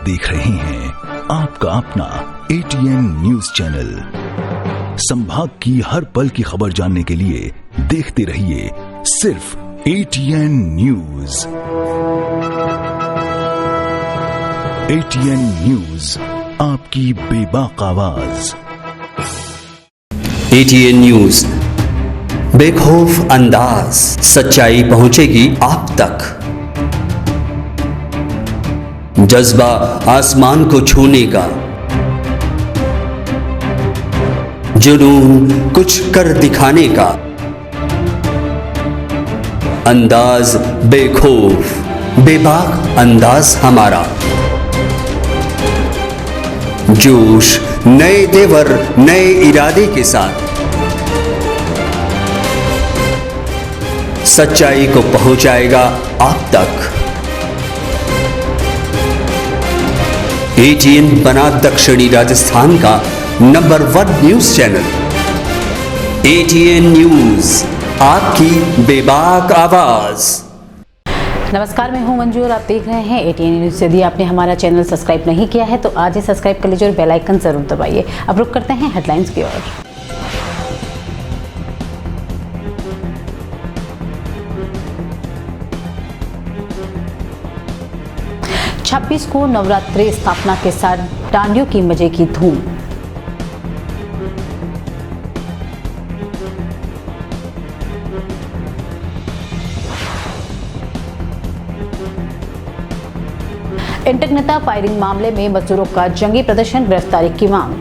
देख रहे हैं आपका अपना ATN न्यूज चैनल। संभाग की हर पल की खबर जानने के लिए देखते रहिए सिर्फ ATN न्यूज। ATN न्यूज, आपकी बेबाक आवाज। ATN न्यूज, बेखौफ अंदाज, सच्चाई पहुंचेगी आप तक। जज्बा आसमान को छूने का, जुनून कुछ कर दिखाने का, अंदाज बेखौफ बेबाक अंदाज हमारा। जोश नए तेवर नए इरादे के साथ, सच्चाई को पहुंचाएगा आप तक। ATN बना दक्षिणी राजस्थान का number 1 news channel. ATN news, आपकी बेबाक आवाज। नमस्कार, मैं हूं मंजू और आप देख रहे हैं ATN न्यूज। यदि आपने हमारा चैनल सब्सक्राइब नहीं किया है तो आज ही सब्सक्राइब कर लीजिए और बेल आइकन जरूर दबाइए। अब रुक करते हैं हेडलाइंस की ओर। छब्बीस को नवरात्रि स्थापना के साथ डांडियों की मजे की धूम। इंटकनेता फायरिंग मामले में मजदूरों का जंगी प्रदर्शन, गिरफ्तारी की मांग।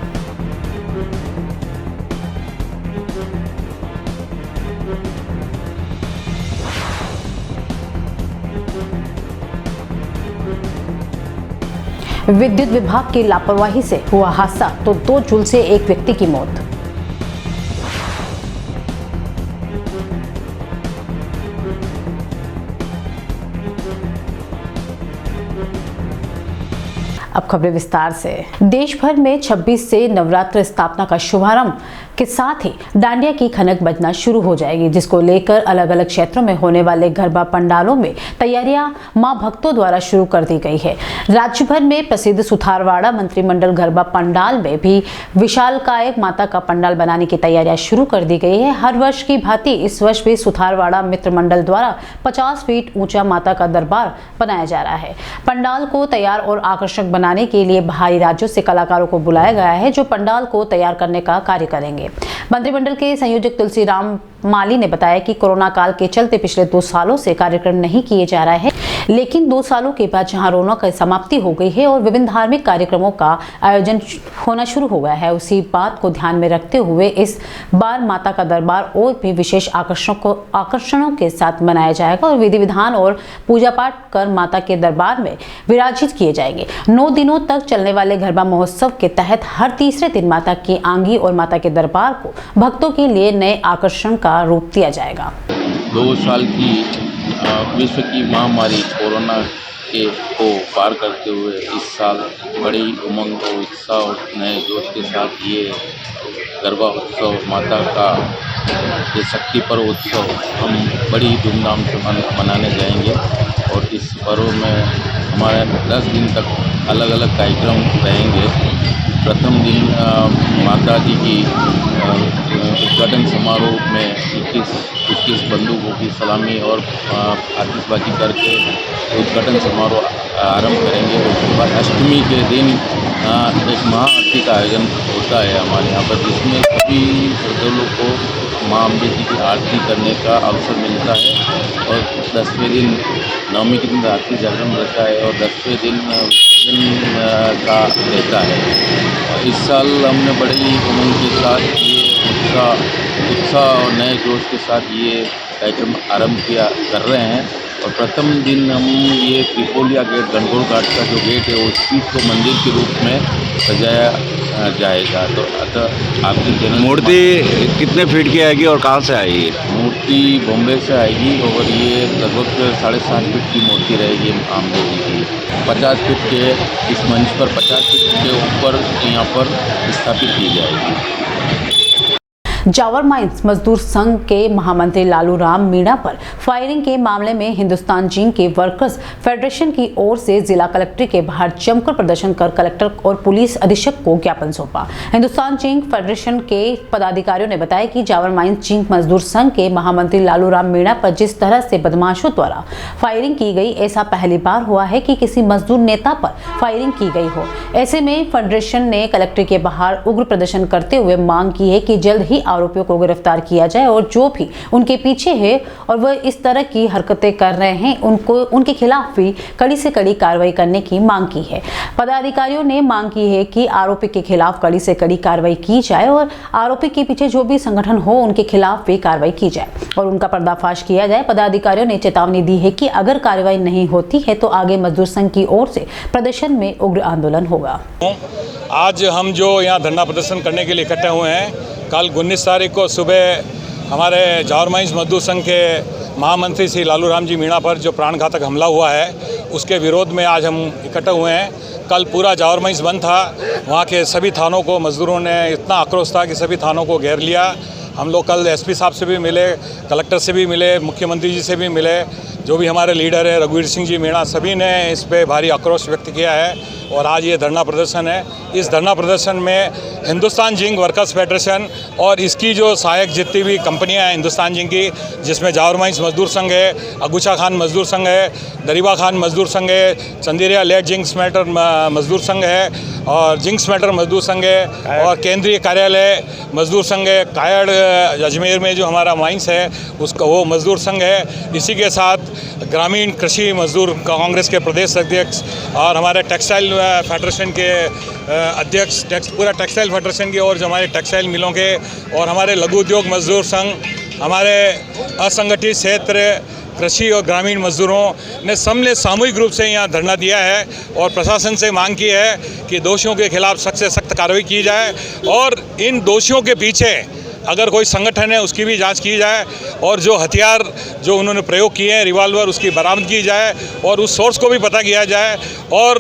विद्युत विभाग की लापरवाही से हुआ हादसा तो 2 जून से एक व्यक्ति की मौत। अब खबरें विस्तार से। देश भर में 26 से नवरात्र स्थापना का शुभारंभ के साथ ही डांडिया की खनक बजना शुरू हो जाएगी, जिसको लेकर अलग अलग क्षेत्रों में होने वाले गरबा पंडालों में तैयारियां मां भक्तों द्वारा शुरू कर दी गई है। राज्य भर में प्रसिद्ध सुथारवाड़ा मंत्रिमंडल गरबा पंडाल में भी विशालकाय माता का पंडाल बनाने की तैयारियां शुरू कर दी गई है। हर वर्ष की भांति इस वर्ष भी सुथारवाड़ा मित्र मंडल द्वारा 50 फीट ऊंचा माता का दरबार बनाया जा रहा है। पंडाल को तैयार और आकर्षक बनाने के लिए बाहरी राज्यों से कलाकारों को बुलाया गया है, जो पंडाल को तैयार करने का कार्य करेंगे। मंत्रिमंडल के संयोजक तुलसीराम माली ने बताया कि कोरोना काल के चलते पिछले 2 सालों से कार्यक्रम नहीं किए जा रहे हैं, लेकिन 2 सालों के बाद जहां रौनक की समाप्ति हो गई है और विभिन्न धार्मिक कार्यक्रमों का आयोजन होना शुरू हो गया है, उसी बात को ध्यान में रखते हुए इस बार माता का दरबार और भी विशेष आकर्षणों के साथ मनाया जाएगा और विधि विधान और पूजा पाठ कर माता के दरबार में विराजित किए जाएंगे। 9 दिनों तक चलने वाले गरबा महोत्सव के तहत हर तीसरे दिन माता की आंगी और माता के दरबार को भक्तों के लिए नए आकर्षण का रूप दिया जाएगा। 2 साल की विश्व की महामारी कोरोना को पार करते हुए इस साल बड़ी उमंग और उत्साह और नए जोश के साथ ये गरबा उत्सव, माता का ये शक्ति पर्व उत्सव हम बड़ी धूमधाम से मनाने जाएंगे। और इस पर्व में हमारे 10 दिन तक अलग अलग कार्यक्रम रहेंगे। प्रथम दिन माता जी की उद्घाटन समारोह में 21 बंदूकों की सलामी और आतिशबाजी करके उद्घाटन समारोह आरंभ करेंगे। उसके बाद अष्टमी के दिन एक महाआरती का आयोजन होता है हमारे यहाँ पर, जिसमें सभी श्रद्धालुओं को माँ अम्बे जी की आरती करने का अवसर मिलता है। और 10वें दिन नवमी के दिन रात्रि जागरण रहता है और 10वें दिन का रहता है। इस साल हमने बड़ी उमंग के साथ ये उत्साह और नए जोश के साथ ये कार्यक्रम आरंभ कर रहे हैं। और प्रथम दिन हम ये त्रिपोलिया गेट, गणगौर घाट का जो गेट है उस चीज़ को मंदिर के रूप में सजाया जाएगा। तो अतः आपकी चैनल मूर्ति कितने फीट की आएगी और कहाँ से आएगी? मूर्ति बॉम्बे से आएगी और ये लगभग 7.5 फीट की मूर्ति रहेगी अम्बे जी की। 50 फीट के इस मंच पर 50 फीट के ऊपर यहाँ पर स्थापित की जाएगी। जावर माइंस मजदूर संघ के महामंत्री लालू राम मीणा पर फायरिंग के मामले में हिंदुस्तान जिंक के वर्कर्स फेडरेशन की ओर से जिला कलेक्ट्रेट के बाहर जमकर प्रदर्शन कर कलेक्टर और पुलिस अधीक्षक को ज्ञापन सौंपा। हिंदुस्तान जिंक फेडरेशन के पदाधिकारियों ने बताया कि जावर माइंस जिंक मजदूर संघ के महामंत्री लालू राम मीणा पर जिस तरह से बदमाशों द्वारा फायरिंग की गई, ऐसा पहली बार हुआ है कि किसी मजदूर नेता पर फायरिंग की गई हो। ऐसे में फेडरेशन ने कलेक्ट्रेट के बाहर उग्र प्रदर्शन करते हुए मांग की है कि जल्द ही आरोपियों को गिरफ्तार किया जाए और जो भी उनके पीछे है और वह इस तरह की हरकतें कर रहे हैं उनके खिलाफ भी कड़ी से कड़ी कार्रवाई करने की मांग की है। पदाधिकारियों ने मांग की है कि आरोपी के खिलाफ कड़ी से कड़ी कार्रवाई की जाए और आरोपी के पीछे जो भी संगठन हो उनके खिलाफ भी कार्रवाई की जाए और उनका पर्दाफाश किया जाए। पदाधिकारियों ने चेतावनी दी है कि अगर कार्रवाई नहीं होती है तो आगे मजदूर संघ की ओर से प्रदर्शन में उग्र आंदोलन होगा। आज हम जो यहाँ धरना प्रदर्शन करने के लिए इकट्ठे हुए हैं, कल 19 तारीख को सुबह हमारे जावर माइंस मजदूर संघ के महामंत्री श्री लालू राम जी मीणा पर जो प्राणघातक हमला हुआ है उसके विरोध में आज हम इकट्ठे हुए हैं। कल पूरा जावर माइंस बंद था, वहाँ के सभी थानों को मजदूरों ने इतना आक्रोश था कि सभी थानों को घेर लिया। हम लोग कल एसपी साहब से भी मिले, कलेक्टर से भी मिले, मुख्यमंत्री जी से भी मिले, जो भी हमारे लीडर है रघुवीर सिंह जी मीणा, सभी ने इस पे भारी आक्रोश व्यक्त किया है और आज ये धरना प्रदर्शन है। इस धरना प्रदर्शन में हिंदुस्तान जिंक वर्कर्स फेडरेशन और इसकी जो सहायक जितनी भी कंपनियां हैं हिंदुस्तान जिंक की, जिसमें जावर माइंस मजदूर संघ है, अगुचा खान मजदूर संघ है, दरीबा खान मजदूर संघ है, चंदेरिया लेड जिंक स्मेल्टर मजदूर संघ है और जिंक स्मेल्टर मजदूर संघ है और केंद्रीय कार्यालय मजदूर संघ है, कायड़ अजमेर में जो हमारा माइंस है उसका वो मजदूर संघ है। इसी के साथ ग्रामीण कृषि मजदूर कांग्रेस के प्रदेश अध्यक्ष और हमारे टेक्सटाइल फेडरेशन के अध्यक्ष, पूरा टेक्सटाइल फेडरेशन की और जो हमारे टेक्सटाइल मिलों के और हमारे लघु उद्योग मजदूर संघ, हमारे असंगठित क्षेत्र कृषि और ग्रामीण मजदूरों ने सबने सामूहिक रूप से यहाँ धरना दिया है और प्रशासन से मांग की है कि दोषियों के खिलाफ सख्त से सख्त कार्रवाई की जाए और इन दोषियों के पीछे अगर कोई संगठन है उसकी भी जांच की जाए और जो हथियार जो उन्होंने प्रयोग किए हैं रिवॉल्वर उसकी बरामद की जाए और उस सोर्स को भी पता किया जाए। और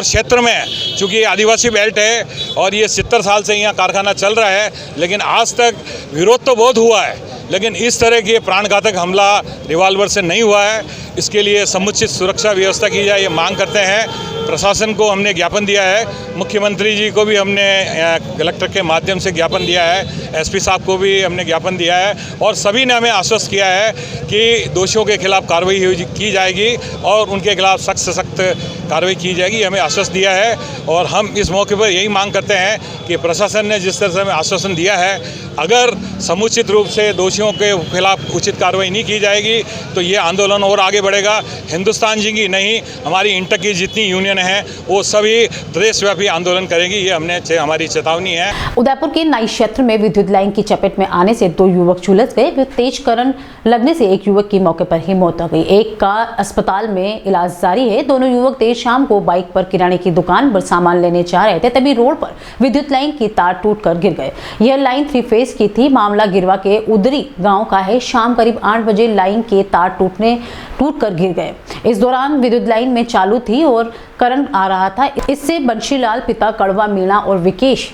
क्षेत्र में चूँकि आदिवासी बेल्ट है और ये 70 साल से यहाँ कारखाना चल रहा है, लेकिन आज तक विरोध तो बहुत हुआ है, लेकिन इस तरह की प्राणघातक हमला रिवॉल्वर से नहीं हुआ है। इसके लिए समुचित सुरक्षा व्यवस्था की जाए, ये मांग करते हैं। प्रशासन को हमने ज्ञापन दिया है, मुख्यमंत्री जी को भी हमने कलेक्टर के माध्यम से ज्ञापन दिया है, एसपी साहब को भी हमने ज्ञापन दिया है और सभी ने हमें आश्वस्त किया है कि दोषियों के खिलाफ कार्रवाई की जाएगी और उनके खिलाफ सख्त से सख्त कार्रवाई की जाएगी, हमें आश्वस्त दिया है। और हम इस मौके पर यही मांग करते हैं कि प्रशासन ने जिस तरह से हमें आश्वासन दिया है, अगर समुचित रूप से दोषियों के खिलाफ उचित कार्रवाई नहीं की जाएगी तो ये आंदोलन और आगे बढ़ेगा। हिंदुस्तान जिंक ही नहीं, हमारी इंटक की जितनी यूनियन है वो सभी प्रदेशव्यापी आंदोलन करेगी, ये हमारी चेतावनी है। उदयपुर के नाई क्षेत्र में विद्युत लाइन की चपेट में आने से 2 युवक झुलस गए। तेज करंट लगने से एक युवक की मौके पर ही मौत हो गई, एक का अस्पताल में इलाज जारी है। दोनों युवक देर शाम को बाइक पर किराने की दुकान पर सामान लेने जा रहे थे, तभी रोड पर विद्युत लाइन की तार टूटकर गिर गए। यह लाइन 3 फेज की थी। मामला गिरवा के उदरी गांव का है। शाम करीब 8 बजे लाइन के तार टूटकर गिर गए। इस दौरान विद्युत लाइन में चालू थी और करंट आ रहा था। इससे बंशीलाल पिता कड़वा मीणा और विकेश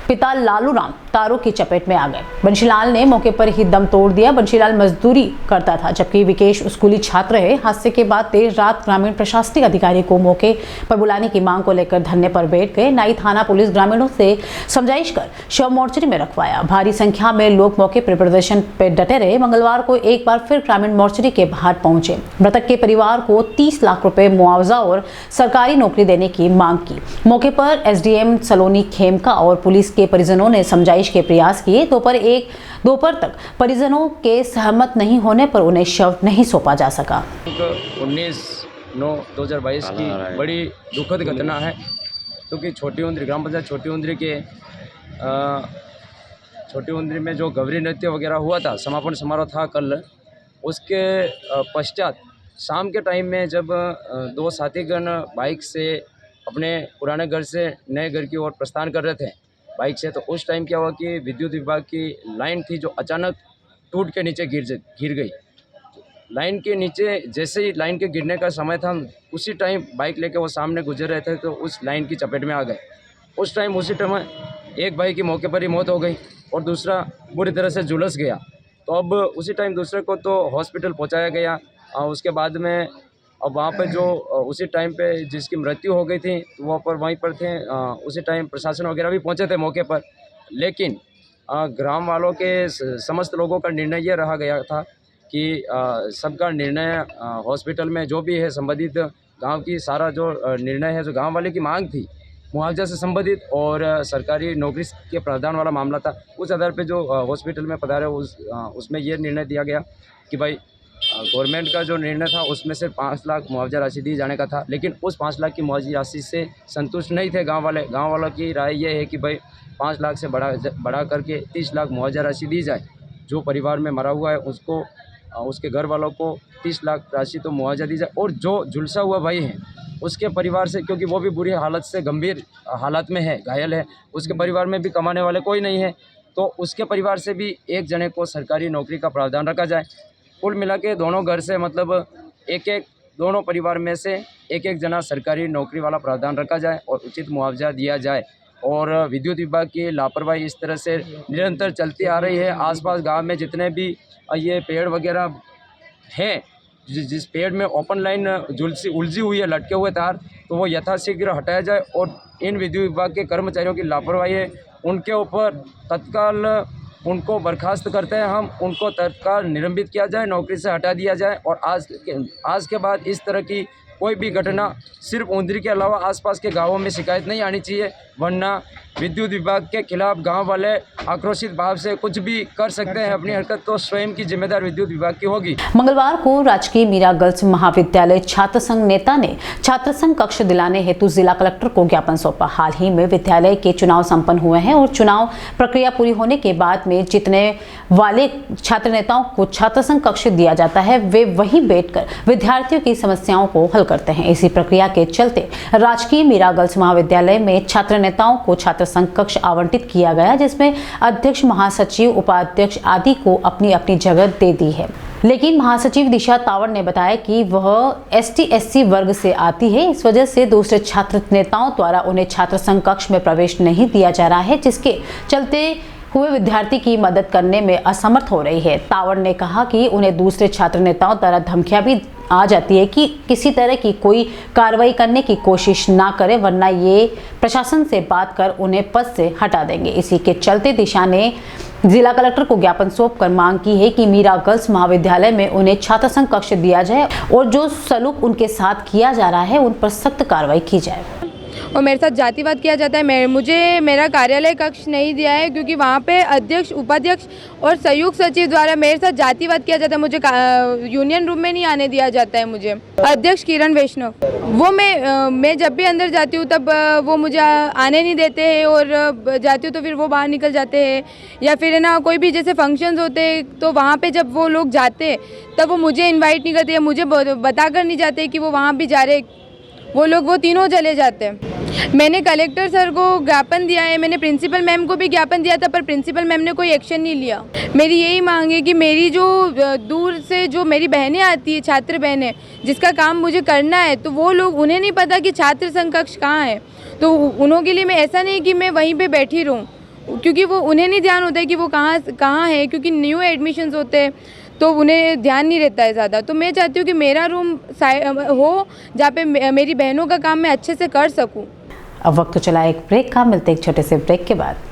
पिता लालू राम तारों की चपेट में आ गए। बंशीलाल ने मौके पर ही दम तोड़ दिया। बंशीलाल मजदूरी करता था जबकि विकेश स्कूली छात्र है। हादसे के बाद देर रात ग्रामीण प्रशासनिक अधिकारी को मौके पर बुलाने की मांग को लेकर धरने पर बैठ गए। नाई थाना पुलिस ग्रामीणों से समझाइश कर शव मोर्चरी में रखवाया। भारी संख्या में लोग मौके पर प्रदर्शन पर डटे रहे। मंगलवार को एक बार फिर ग्रामीण मोर्चरी के बाहर पहुंचे। मृतक के परिवार को 30 लाख रुपए मुआवजा और सरकारी नौकरी देने की मांग की। मौके पर एसडीएम सलोनी खेमका और पुलिस के परिजनों ने समझाइश के प्रयास किए। दोपहर तक परिजनों के सहमत नहीं होने पर उन्हें शव नहीं सौंपा जा सका। 19/9/2022 की बड़ी दुखद घटना है, क्योंकि छोटी उंदरी ग्राम पंचायत छोटी उंदरी में जो गौरी नृत्य वगैरह हुआ था, समापन समारोह था कल, उसके पश्चात शाम के टाइम में जब 2 साथीगण बाइक से अपने पुराने घर से नए घर की ओर प्रस्थान कर रहे थे बाइक से, तो उस टाइम क्या हुआ कि विद्युत विभाग की लाइन थी जो अचानक टूट के नीचे गिर गई। लाइन के नीचे जैसे ही लाइन के गिरने का समय था, उसी टाइम बाइक लेके वो सामने गुजर रहे थे तो उस लाइन की चपेट में आ गए। उसी टाइम एक भाई की मौके पर ही मौत हो गई और दूसरा बुरी तरह से झुलस गया। तो अब उसी टाइम दूसरे को तो हॉस्पिटल पहुंचाया गया। उसके बाद में अब वहाँ पे जो उसी टाइम पे जिसकी मृत्यु हो गई थी वो पर वहीं पर थे। उसी टाइम प्रशासन वगैरह भी पहुँचे थे मौके पर, लेकिन ग्राम वालों के समस्त लोगों का निर्णय ये रहा गया था कि सबका निर्णय हॉस्पिटल में जो भी है संबंधित गांव की सारा जो निर्णय है, जो गांव वाले की मांग थी मुआवजा से संबंधित और सरकारी नौकरी के प्रावधान वाला मामला था, उस आधार पे जो हॉस्पिटल में पधारे उसमें ये निर्णय दिया गया कि भाई गवर्नमेंट का जो निर्णय था उसमें से 5 लाख मुआवजा राशि दी जाने का था, लेकिन उस 5 लाख की मुआवजा राशि से संतुष्ट नहीं थे गांव वाले। गांव वालों की राय ये है कि भाई 5 लाख से बढ़ा करके 30 लाख मुआवजा राशि दी जाए। जो परिवार में मरा हुआ है उसको, उसके घर वालों को 30 लाख राशि तो मुआवजा दी जाए, और जो झुलसा हुआ भाई है उसके परिवार से, क्योंकि वो भी बुरी हालत से गंभीर हालत में है, घायल है, उसके परिवार में भी कमाने वाले कोई नहीं है, तो उसके परिवार से भी एक जने को सरकारी नौकरी का प्रावधान रखा जाए। कुल मिला के दोनों घर से मतलब दोनों परिवार में से एक जना सरकारी नौकरी वाला प्रावधान रखा जाए और उचित मुआवजा दिया जाए। और विद्युत विभाग की लापरवाही इस तरह से निरंतर चलती आ रही है। आसपास गांव में जितने भी ये पेड़ वगैरह हैं, जिस पेड़ में ओपन लाइन उलझी हुई है, लटके हुए तार, तो वो यथाशीघ्र हटाया जाए। और इन विद्युत विभाग के कर्मचारियों की लापरवाही है, उनके ऊपर तत्काल उनको बर्खास्त करते हैं हम, उनको तत्काल निलंबित किया जाए, नौकरी से हटा दिया जाए। और आज के बाद इस तरह की कोई भी घटना सिर्फ उंदरी के अलावा आसपास के गांवों में शिकायत नहीं आनी चाहिए, वरना विद्युत विभाग के खिलाफ गांव वाले आक्रोशित भाव से कुछ भी कर सकते हैं। अपनी हरकत तो स्वयं की जिम्मेदार विद्युत विभाग की होगी। मंगलवार को राजकीय मीरा गर्ल्स महाविद्यालय छात्र संघ नेता ने छात्र संघ कक्ष दिलाने हेतु जिला कलेक्टर को ज्ञापन सौंपा। हाल ही में विद्यालय के चुनाव संपन्न हुए हैं और चुनाव प्रक्रिया पूरी होने के बाद में जीतने वाले छात्र नेताओं को छात्र संघ कक्ष दिया जाता है, वे वहीं बैठकर विद्यार्थियों की समस्याओं को हल करते हैं। इसी प्रक्रिया के चलते राजकीय मीरा गर्ल्स महाविद्यालय में छात्र नेताओं को छात्र संघ कक्ष आवंटित किया गया, जिसमें अध्यक्ष, महासचिव, उपाध्यक्ष आदि को अपनी अपनी जगह दे दी है। लेकिन महासचिव दिशा तावड़ ने बताया कि वह ST/SC वर्ग से आती है, इस वजह से दूसरे छात्र नेताओं द्वारा उन्हें छात्र संघ कक्ष में प्रवेश नहीं दिया जा रहा है, जिसके चलते हुए विद्यार्थी की मदद करने में असमर्थ हो रही है। तावड़ ने कहा कि उन्हें दूसरे छात्र नेताओं द्वारा धमकियां भी आ जाती है कि किसी तरह की कोई कार्रवाई करने की कोशिश ना करें, वरना ये प्रशासन से बात कर उन्हें पद से हटा देंगे। इसी के चलते दिशा ने जिला कलेक्टर को ज्ञापन सौंपकर मांग की है कि मीरा गर्ल्स महाविद्यालय में उन्हें छात्र संघ कक्ष दिया जाए और जो सलूक उनके साथ किया जा रहा है उन पर सख्त कार्रवाई की जाए। और मेरे साथ जातिवाद किया जाता है। मुझे मेरा कार्यालय कक्ष नहीं दिया है क्योंकि वहाँ पे अध्यक्ष, उपाध्यक्ष और संयुक्त सचिव द्वारा मेरे साथ जातिवाद किया जाता है। मुझे यूनियन रूम में नहीं आने दिया जाता है। मुझे अध्यक्ष किरण वैष्णव, वो मैं जब भी अंदर जाती हूँ तब वो मुझे आने नहीं देते हैं, और जाती हूँ तो फिर वो बाहर निकल जाते हैं। या फिर है ना, कोई भी जैसे फंक्शंस होते हैं तो वहाँ पे जब वो लोग जाते हैं तब वो मुझे इन्वाइट नहीं करते, मुझे बताकर नहीं जाते कि वो वहाँ भी जा रहे, वो लोग वो तीनों चले जाते हैं। मैंने कलेक्टर सर को ज्ञापन दिया है, मैंने प्रिंसिपल मैम को भी ज्ञापन दिया था, पर प्रिंसिपल मैम ने कोई एक्शन नहीं लिया। मेरी यही मांग है कि मेरी जो दूर से जो मेरी बहनें आती है, छात्र बहनें, जिसका काम मुझे करना है, तो वो लोग, उन्हें नहीं पता कि छात्र संघ कक्ष कहाँ है, तो उन्हों के लिए मैं ऐसा नहीं कि मैं वहीं पर बैठी रहूँ, क्योंकि वो उन्हें नहीं ध्यान होता है कि वो कहाँ है, क्योंकि न्यू एडमिशन्स होते हैं तो उन्हें ध्यान नहीं रहता है ज़्यादा। तो मैं चाहती हूँ कि मेरा रूम हो जहाँ पे मेरी बहनों का काम मैं अच्छे से कर सकूँ। अब वक्त तो चला एक ब्रेक का, मिलते एक छोटे से ब्रेक के बाद।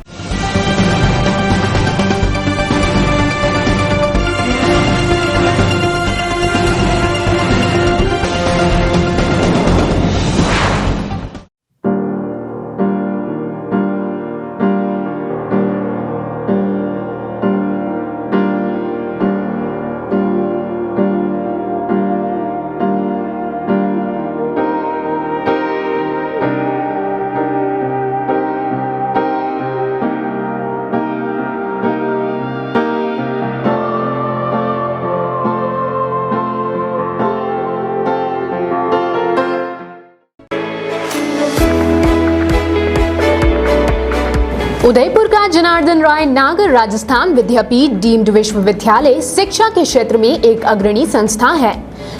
उदयपुर का जनार्दन राय नागर राजस्थान विद्यापीठ डीम्ड विश्वविद्यालय शिक्षा के क्षेत्र में एक अग्रणी संस्था है।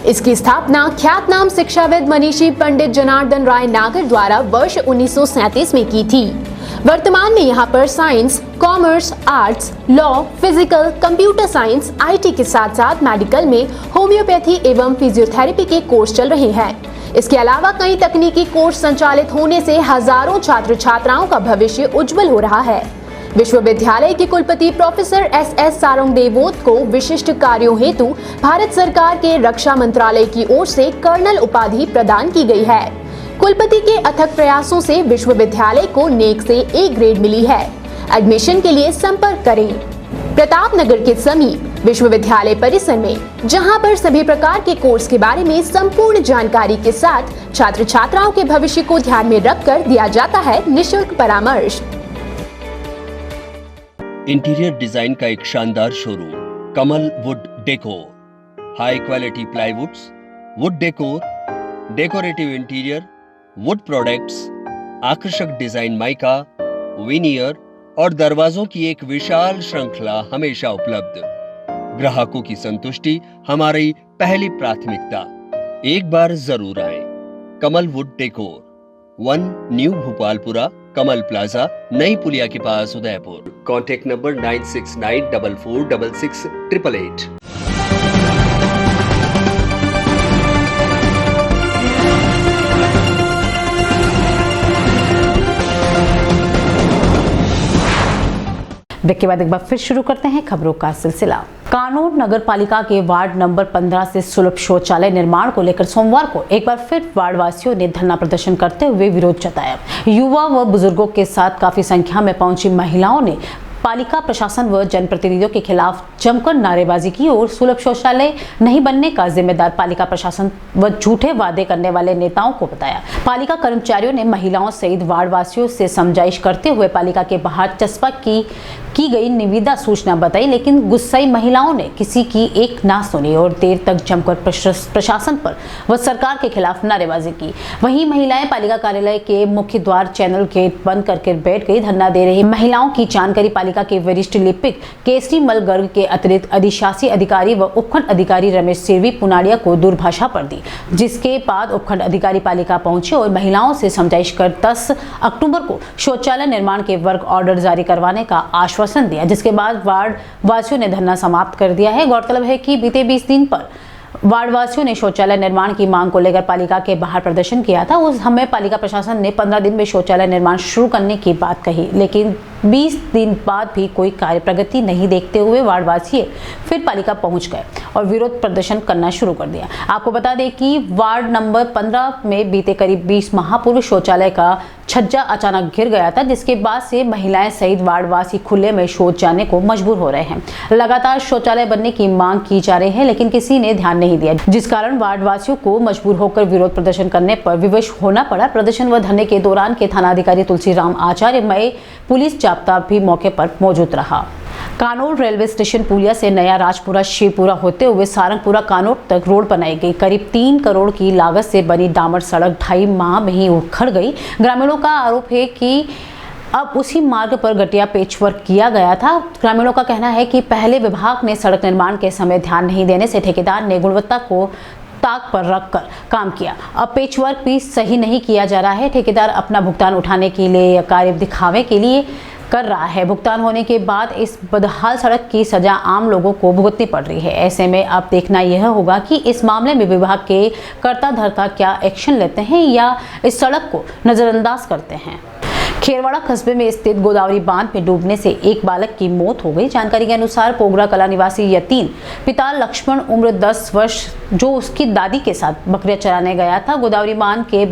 इसकी स्थापना ख्यातनाम शिक्षाविद मनीषी पंडित जनार्दन राय नागर द्वारा वर्ष 1937 में की थी। वर्तमान में यहाँ पर science, commerce, arts, law, physical, computer science, IT के साथ साथ मेडिकल में होम्योपैथी एवं फिजियोथेरेपी के कोर्स चल रहे हैं। इसके अलावा कई तकनीकी कोर्स संचालित होने से हजारों छात्र छात्राओं का भविष्य उज्जवल हो रहा है। विश्वविद्यालय के कुलपति प्रोफेसर SS सारंगदेवोत को विशिष्ट कार्यों हेतु भारत सरकार के रक्षा मंत्रालय की ओर से कर्नल उपाधि प्रदान की गई है। कुलपति के अथक प्रयासों से विश्वविद्यालय को नेक से A ग्रेड मिली है। एडमिशन के लिए संपर्क करें प्रतापनगर के समीप विश्वविद्यालय परिसर में, जहां पर सभी प्रकार के कोर्स के बारे में संपूर्ण जानकारी के साथ छात्र छात्राओं के भविष्य को ध्यान में रखकर दिया जाता है निःशुल्क परामर्श। इंटीरियर डिजाइन का एक शानदार showroom Kamal wood decor. High quality प्लाईवुड्स, would decor, decorative interior, would products, आकर्षक डिजाइन माइका, विनियर और दरवाजों की एक विशाल श्रृंखला हमेशा उपलब्ध। ग्राहकों की संतुष्टि हमारी पहली प्राथमिकता। एक बार जरूर आएं। Kamal wood decor, 1 New Bhopalpura, Kamal plaza, नई पुलिया के पास, उदयपुर। Contact number 9694466888। ब्रेक के बाद एक बार फिर शुरू करते हैं खबरों का सिलसिला। कानूर नगर पालिका के वार्ड नंबर 15 से सुलभ शौचालय निर्माण को लेकर सोमवार को एक बार फिर वार्ड वासियों ने धरना प्रदर्शन करते हुए विरोध जताया। युवा व बुजुर्गों के साथ काफी संख्या में पहुंची महिलाओं ने पालिका प्रशासन व जनप्रतिनिधियों के खिलाफ जमकर नारेबाजी की और सुलभ शौचालय नहीं बनने का जिम्मेदार पालिका प्रशासन व झूठे वादे करने वाले नेताओं को बताया। पालिका कर्मचारियों ने महिलाओं सहित वार्ड वासियों से समझाइश करते हुए पालिका के बाहर चस्पा की गई निविदा सूचना बताई, लेकिन गुस्साई महिलाओं ने किसी की एक ना सुनी और देर तक जमकर प्रशासन पर व सरकार के खिलाफ नारेबाजी की। वहीं महिलाएं पालिका कार्यालय के मुख्य द्वार चैनल गेट बंद करके बैठ गई। धरना दे रही महिलाओं की जानकारी पालिका के वरिष्ठ लिपिक केसरी मल गर्ग के अतिरिक्त अधिशासी अधिकारी व उपखंड अधिकारी रमेश सिरवी पुनाड़िया को दूरभाषा पर दी, जिसके बाद उपखंड अधिकारी पालिका पहुंचे और महिलाओं से समझाइश कर 10 अक्टूबर को शौचालय निर्माण के वर्क ऑर्डर जारी करवाने का आश्वासन दिया, जिसके बाद वार्ड वासियों ने धरना समाप्त कर दिया है। गौरतलब है कि बीते 20 दिन पर वार्ड वासियों ने शौचालय निर्माण की मांग को लेकर पालिका के बाहर प्रदर्शन किया था। उस समय पालिका प्रशासन ने 15 दिन में शौचालय निर्माण शुरू करने की बात कही, लेकिन 20 दिन बाद भी कोई कार्य प्रगति नहीं देखते हुए वार्ड वासी फिर पालिका पहुंच गए और विरोध प्रदर्शन करना शुरू कर दिया। आपको बता दें कि वार्ड नंबर 15 में बीते करीब 20 माह पूर्व शौचालय का छज्जा अचानक गिर गया था, जिसके बाद से महिलाएं सहित वार्डवासी खुले में शौच जाने को मजबूर हो रहे हैं। लगातार शौचालय बनने की मांग की जा रही है, लेकिन किसी ने ध्यान नहीं दिया, जिस कारण वार्डवासियों को मजबूर होकर विरोध प्रदर्शन करने पर विवश होना पड़ा। प्रदर्शन व धरने के दौरान के थानाधिकारी तुलसीराम आचार्य मय पुलिस जाब्ता भी मौके पर मौजूद रहा। कानौर रेलवे स्टेशन पुलिया से नया राजपुरा शिवपुरा होते हुए सारंगपुरा कानौर तक रोड बनाई गई। करीब 3 करोड़ की लागत से बनी डामर सड़क 2.5 माह में ही उखड़ गई। ग्रामीणों का आरोप है कि अब उसी मार्ग पर गटिया पेचवर्क किया गया था। ग्रामीणों का कहना है कि पहले विभाग ने सड़क निर्माण के समय ध्यान नहीं देने से ठेकेदार ने गुणवत्ता को ताक पर रखकर काम किया। अब पेचवर्क भी सही नहीं किया जा रहा है। ठेकेदार अपना भुगतान उठाने के लिए या कार्य दिखावे के लिए कर रहा है। भुगतान होने के बाद इस बदहाल सड़क की सजा आम लोगों को भुगतनी पड़ रही है। ऐसे में अब देखना यह होगा कि इस मामले में विभाग के कर्ता धर्ता क्या एक्शन लेते हैं या इस सड़क को नजरअंदाज करते हैं। खेरवाड़ा कस्बे में स्थित गोदावरी बांध में डूबने से एक बालक की मौत हो गई। जानकारी के अनुसार पोगरा कला निवासी यतीम पिता लक्ष्मण उम्र 10 वर्ष जो उसकी दादी के साथ बकरियां चराने गया था, गोदावरी बांध के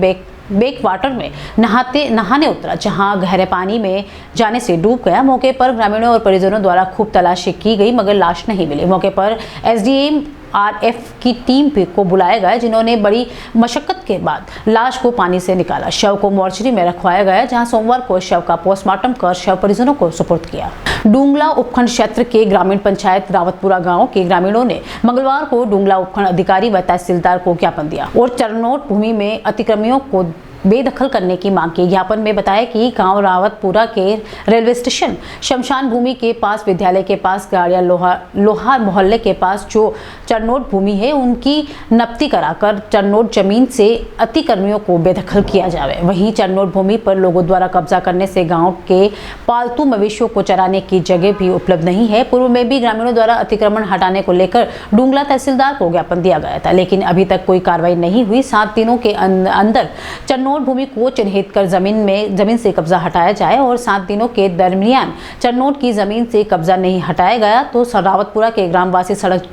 बेक वाटर में नहाने उतरा, जहां गहरे पानी में जाने से डूब गया। मौके पर ग्रामीणों और परिजनों द्वारा खूब तलाशी की गई, मगर लाश नहीं मिली। मौके पर SDM RF की टीम को बुलाया गया, जिन्होंने बड़ी मशक्कत के बाद लाश को पानी से निकाला। शव को मोर्चरी में रखवाया गया, जहां सोमवार को शव का पोस्टमार्टम कर शव परिजनों को सुपुर्द किया। डूंगला उपखंड क्षेत्र के ग्रामीण पंचायत रावतपुरा गांव के ग्रामीणों ने मंगलवार को डूंगला उपखंड अधिकारी व तहसीलदार को ज्ञापन दिया और चरनोट भूमि में अतिक्रमियों को बेदखल करने की मांग की। ज्ञापन में बताया कि गांव रावतपुरा के रेलवे स्टेशन, शमशान भूमि के पास, विद्यालय के पास, गाड़िया लोहार मोहल्ले के पास जो चरनोट भूमि है उनकी नपती कराकर चरनोट जमीन से अतिक्रमियों को बेदखल किया जाए। वहीं चरनोट भूमि पर लोगों द्वारा कब्जा करने से गाँव के पालतू मवेशियों को चराने की जगह भी उपलब्ध नहीं है। पूर्व में भी ग्रामीणों द्वारा अतिक्रमण हटाने को लेकर डुंगला तहसीलदार को ज्ञापन दिया गया था, लेकिन अभी तक कोई कार्रवाई नहीं हुई। 7 दिनों के अंदर चरनोट भूमि को चिन्हित कर जमीन से कब्जा हटाया जाए और 7 दिनों के दरमियान चरनोट की जमीन से कब्जा नहीं हटाया गया तो रावतपुरा के ग्रामवासी सड़क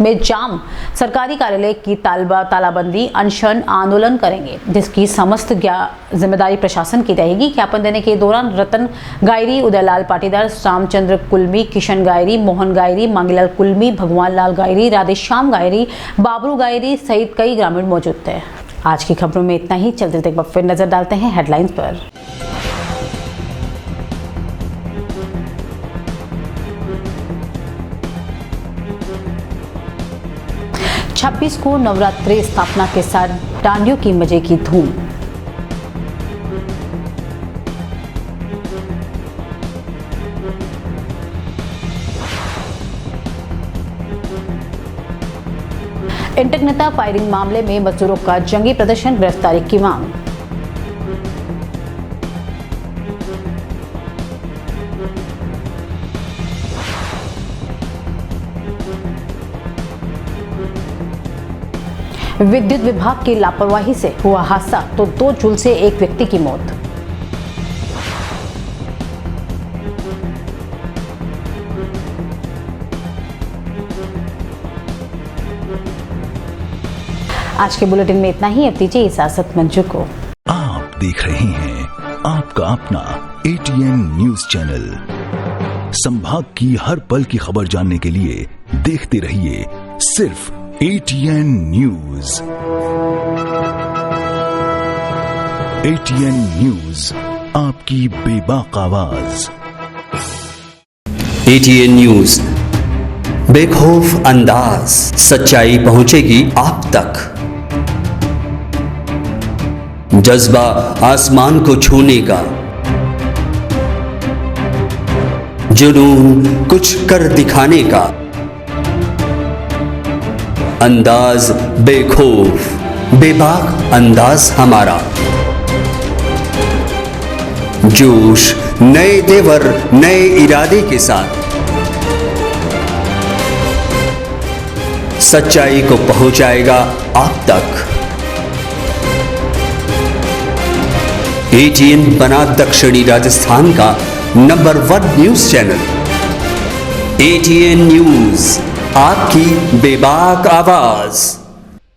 में जाम, सरकारी कार्यालय की तालाबंदी, अनशन आंदोलन करेंगे, जिसकी समस्त जिम्मेदारी प्रशासन की रहेगी। ज्ञापन देने के दौरान रतन गायरी, उदयलाल पाटीदार, रामचंद्र कुलमी, किशन गायरी, मोहन गायरी, मांगीलाल कुलमी, भगवान लाल गायरी, राधेश्याम गायरी, बाबरू गायरी सहित कई ग्रामीण मौजूद थे। आज की खबरों में इतना ही। चलते एक बार फिर नजर डालते हैं हेडलाइंस पर। 26 को नवरात्रि स्थापना के साथ डांडियों की मजे की धूम। इंटक नेता फायरिंग मामले में मजदूरों का जंगी प्रदर्शन, गिरफ्तारी की मांग। विद्युत विभाग की लापरवाही से हुआ हादसा तो 2 जून से एक व्यक्ति की मौत। आज के बुलेटिन में इतना ही। अब दीजिए इजाजत मंजू को। आप देख रहे हैं आपका अपना ATN न्यूज चैनल। संभाग की हर पल की खबर जानने के लिए देखते रहिए सिर्फ ATN न्यूज। ATN न्यूज, आपकी बेबाक आवाज। ATN न्यूज, बेखौफ अंदाज, सच्चाई पहुंचेगी आप तक। जज्बा आसमान को छूने का, जुनून कुछ कर दिखाने का, अंदाज बेखौफ, बेबाक अंदाज हमारा। जोश नए तेवर, नए इरादे के साथ सच्चाई को पहुंचाएगा आप तक। ATN बना दक्षिणी राजस्थान का number 1 news channel. ATN news, आपकी बेबाक आवाज।